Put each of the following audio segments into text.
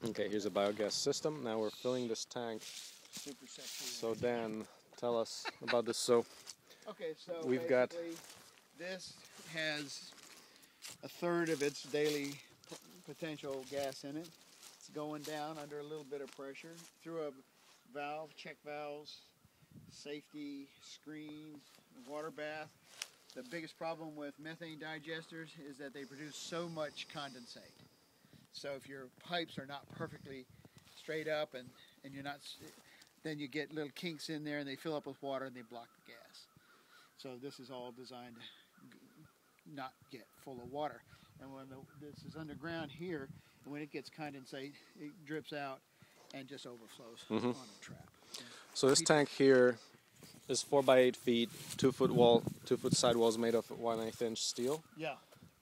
Okay, here's a biogas system. Now we're filling this tank. Super sexy. So Dan, tell us about this. So okay, so we've got this has a third of its daily potential gas in it. It's going down under a little bit of pressure through a valve, check valves, safety screens, water bath. The biggest problem with methane digesters is that they produce so much condensate. So if your pipes are not perfectly straight up and you're not, then you get little kinks in there and they fill up with water and they block the gas. So this is all designed to not get full of water. And when this is underground here, and when it gets condensate, it drips out and just overflows on a trap. So this tank here is 4 by 8 feet, 2 foot wall, 2 foot sidewalls made of 1/8 inch steel. Yeah.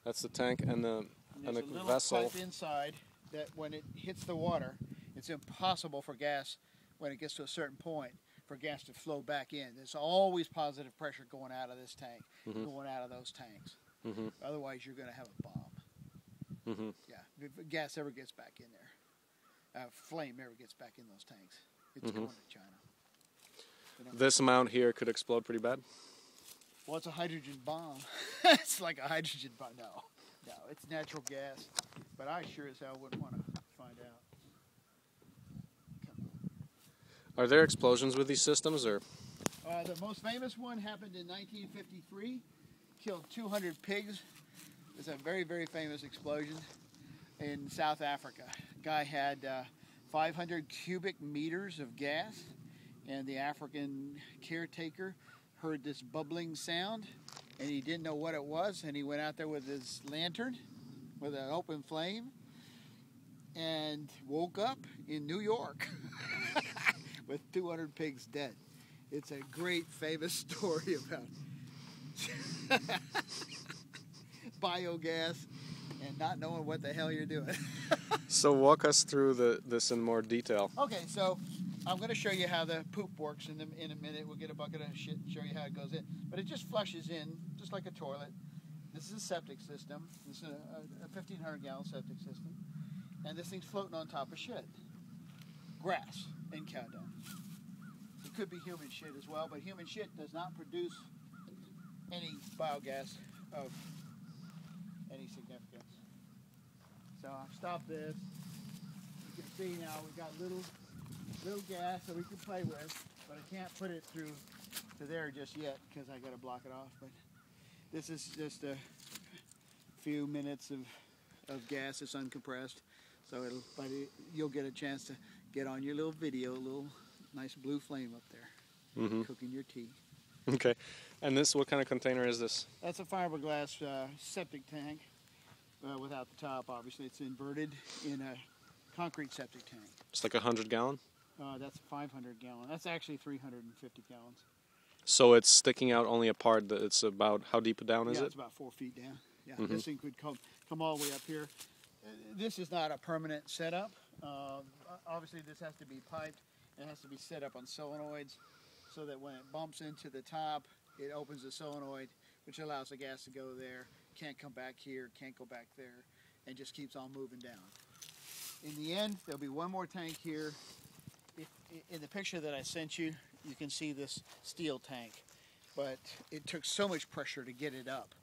That's the tank, and the there's a little vessel pipe inside that when it hits the water, it's impossible for gas, when it gets to a certain point, for gas to flow back in. There's always positive pressure going out of this tank, going out of those tanks. Otherwise, you're going to have a bomb. Yeah, if gas ever gets back in there, flame ever gets back in those tanks, it's going to China. You know? This amount here could explode pretty bad. Well, it's a hydrogen bomb. It's like a hydrogen bomb. No, it's natural gas. But I sure as hell wouldn't want to find out. Are there explosions with these systems, or? The most famous one happened in 1953. Killed 200 pigs. It's a very, very famous explosion in South Africa. Guy had 500 cubic meters of gas, and the African caretaker heard this bubbling sound, and he didn't know what it was, and he went out there with his lantern with an open flame and woke up in New York with 200 pigs dead. It's a great famous story about biogas and not knowing what the hell you're doing. So walk us through this in more detail. Okay, so I'm going to show you how the poop works in a minute. We'll get a bucket of shit and show you how it goes in. But it just flushes in, just like a toilet. This is a septic system. This is a 1,500-gallon septic system. And this thing's floating on top of shit. Grass and cow dung. It could be human shit as well, but human shit does not produce any biogas of any significance. So I've stopped this. You can see now we've got little gas that we can play with, but I can't put it through to there just yet because I got to block it off. But this is just a few minutes of gas. It's uncompressed, so you'll get a chance to get on your little video, a little nice blue flame up there, cooking your tea. Okay, and what kind of container is this? That's a fiberglass septic tank without the top. Obviously, it's inverted in a concrete septic tank. It's like 100-gallon? That's a 500-gallon. That's actually 350 gallons. So it's sticking out only a part. It's about, how deep down is it? Yeah, it's about 4 feet down. Yeah, this thing could come all the way up here. This is not a permanent setup. Obviously, this has to be piped. It has to be set up on solenoids so that when it bumps into the top, it opens the solenoid, which allows the gas to go there. Can't come back here, can't go back there, and just keeps on moving down. In the end, there'll be one more tank here. In the picture that I sent you, you can see this steel tank, but it took so much pressure to get it up,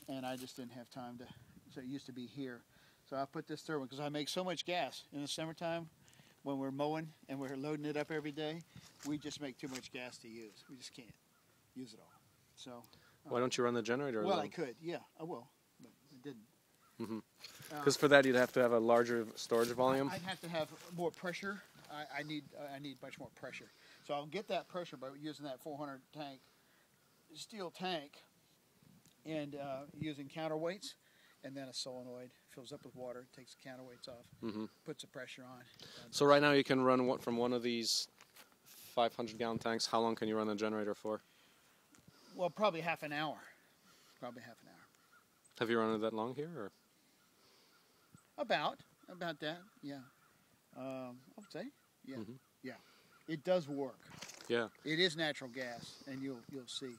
and I just didn't have time to, so it used to be here. So I put this third one, because I make so much gas in the summertime when we're mowing and we're loading it up every day, we just make too much gas to use. We just can't use it all. So why don't you run the generator? Well, I could, yeah, I will, but I didn't. Because for that you'd have to have a larger storage volume. I'd have to have more pressure. I need much more pressure. So I'll get that pressure by using that 400 tank, steel tank, and using counterweights, and then a solenoid fills up with water, takes the counterweights off, puts the pressure on. So right now you can run from one of these 500-gallon tanks. How long can you run the generator for? Well, probably half an hour. Probably half an hour. Have you run it that long here, or? About that, yeah. I would say, yeah, yeah. It does work. Yeah. It is natural gas, and you'll see.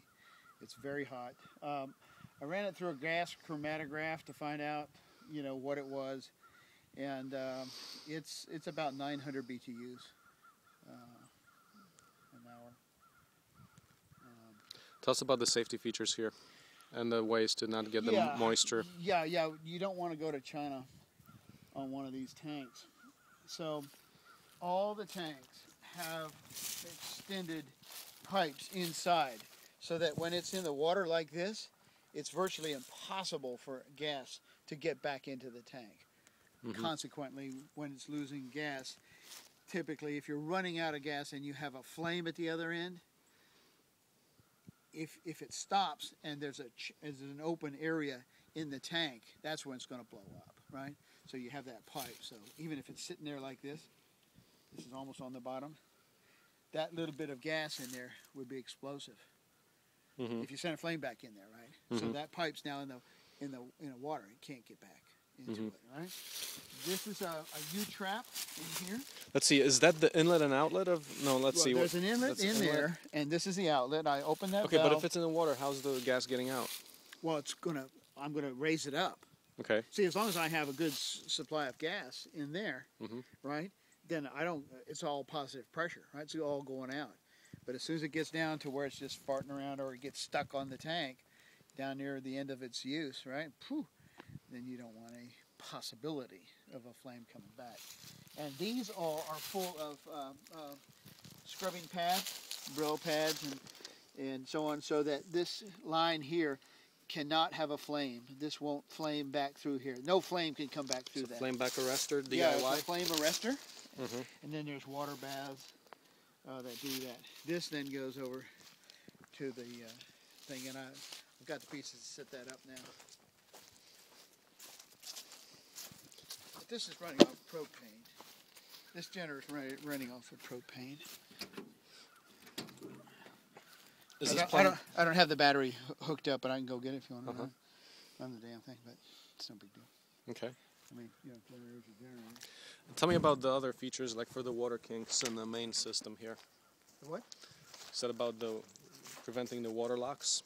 It's very hot. I ran it through a gas chromatograph to find out, what it was, and it's about 900 BTUs an hour. Tell us about the safety features here and the ways to not get the moisture. Yeah, you don't want to go to China on one of these tanks. So all the tanks have extended pipes inside so that when it's in the water like this, it's virtually impossible for gas to get back into the tank. Consequently, when it's losing gas, typically if you're running out of gas and you have a flame at the other end, if it stops and there's an open area in the tank, that's when it's going to blow up, right? So you have that pipe. So even if it's sitting there like this is almost on the bottom, that little bit of gas in there would be explosive. If you send a flame back in there, right? So that pipe's now in the water. It can't get back into it, right? This is a U-trap in here. Let's see, is that the inlet and outlet of, no, let's see. There's an inlet in there, and this is the outlet. I open that Okay, valve. but if it's in the water, how's the gas getting out? Well, I'm gonna raise it up. Okay. See, as long as I have a good supply of gas in there, right, then it's all positive pressure, right? It's all going out. But as soon as it gets down to where it's just farting around or it gets stuck on the tank down near the end of its use, right, then you don't want a possibility of a flame coming back. And these all are full of scrubbing pads, brill pads, and so on, so that this line here cannot have a flame. This won't flame back through here. No flame can come back through that. Flame back arrestor, DIY? Yeah, it's a flame arrestor. And then there's water baths that do that. This then goes over to the thing, and I've got the pieces to set that up now. But this is running off propane. This generator is running off of propane. I don't have the battery hooked up, but I can go get it if you want to run the damn thing, but it's no big deal. Okay. I mean, there's a generator. Tell me about the other features, like for the water kinks in the main system here. The what? You said about preventing the water locks.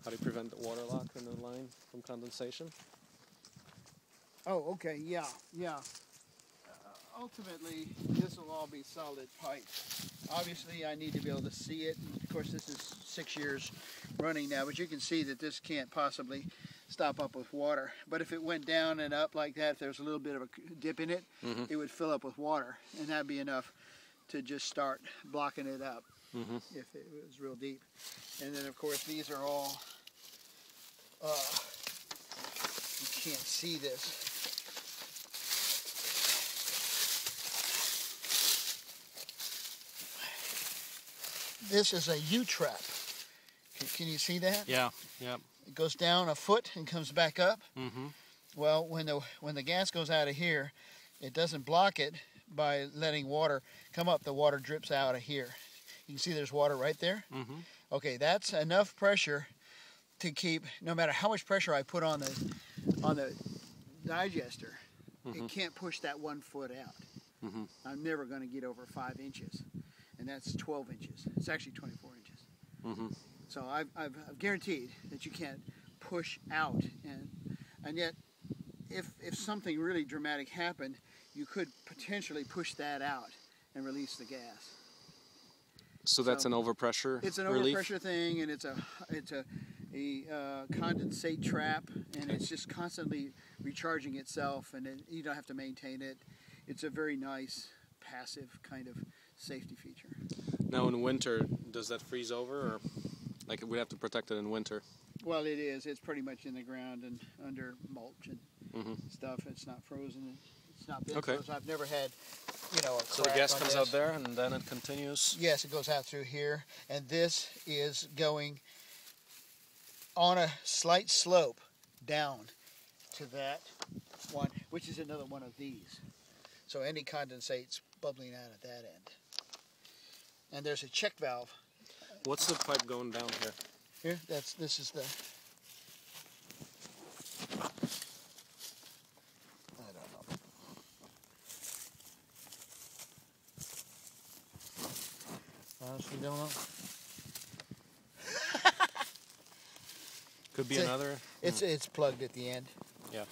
How do you prevent the water lock in the line from condensation? Oh, okay, yeah. Ultimately, this will all be solid pipe. Obviously, I need to be able to see it. Of course, this is 6 years running now, but you can see that this can't possibly stop up with water. But if it went down and up like that, if there's a little bit of a dip in it, it would fill up with water, and that'd be enough to just start blocking it up if it was real deep. And then, of course, these are all, you can't see this. This is a U-trap. Can you see that? Yeah. It goes down a foot and comes back up. Well, when the gas goes out of here, it doesn't block it by letting water come up. The water drips out of here. You can see there's water right there. Okay, that's enough pressure to keep, no matter how much pressure I put on the digester, it can't push that 1 foot out. I'm never going to get over 5 inches, and that's 12 inches. It's actually 24 inches. So I've guaranteed that you can't push out, and yet if something really dramatic happened, you could potentially push that out and release the gas. So that's an overpressure. It's an relief? overpressure thing, and it's a condensate trap, and it's just constantly recharging itself, and you don't have to maintain it. It's a very nice passive kind of safety feature. Now in winter, does that freeze over, or like we have to protect it in winter? Well, it is. It's pretty much in the ground and under mulch and stuff. It's not frozen. It's not been frozen. I've never had, a crack. So the gas comes out there and then it continues? Yes, it goes out through here, and this is going on a slight slope down to that one, which is another one of these. So any condensate's bubbling out at that end. And there's a check valve. What's the pipe going down here? Here, this is the. I don't know. Honestly, don't know. Could be another. It's plugged at the end. Yeah.